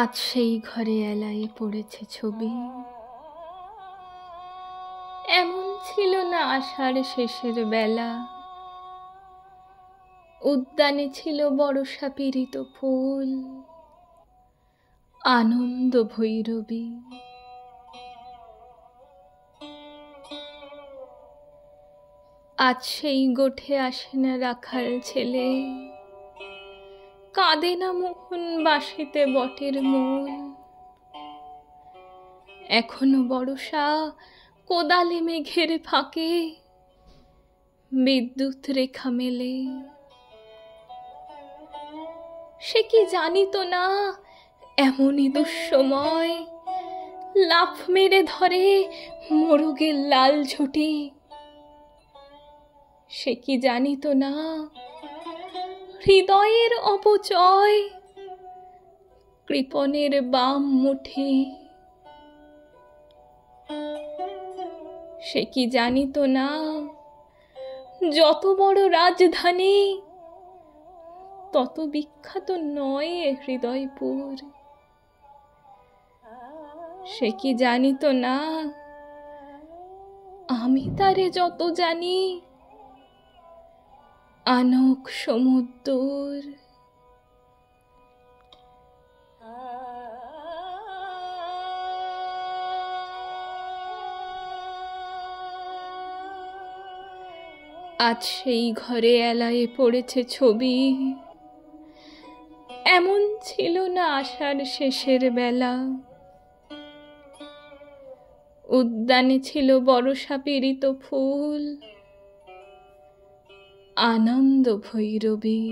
আজ সেই ঘরে এলায়ে পড়েছে ছবি। এমন ছিল না আষাঢ় শেষের বেলা, উদ্যানে ছিল বর্ষা পীড়িত ফুল, আনন্দ ভৈরবী। আজ সেই গোঠে আসে না রাখাল ছেলে, কাঁদে না মোহন বাঁশিতে বটের মূল। এখনো বর্ষা কোদালে মেঘের ফাঁকে বিদ্যুৎ রেখা মেলে। সে কি জানিত না এমনই দুঃসময় লাফ মেরে ধরে মোরগের লাল ঝুঁটি। সে কি জানিত না হৃদয়ের অপচয় কৃপণের বাম মুঠি। সে কি জানিত না যত বড় রাজধানী তত বিখ্যাত নয় এ হৃদয়পুর। সে কি জানিত না আমি তারে যত জানি আনক সমুদ্র। আজ সেই ঘরে এলায়ে পড়েছে ছবি। এমন ছিল না আষাঢ় শেষের বেলা, উদ্যানে ছিল বর্ষা পীড়িত ফুল, আনন্দ ভৈরবী।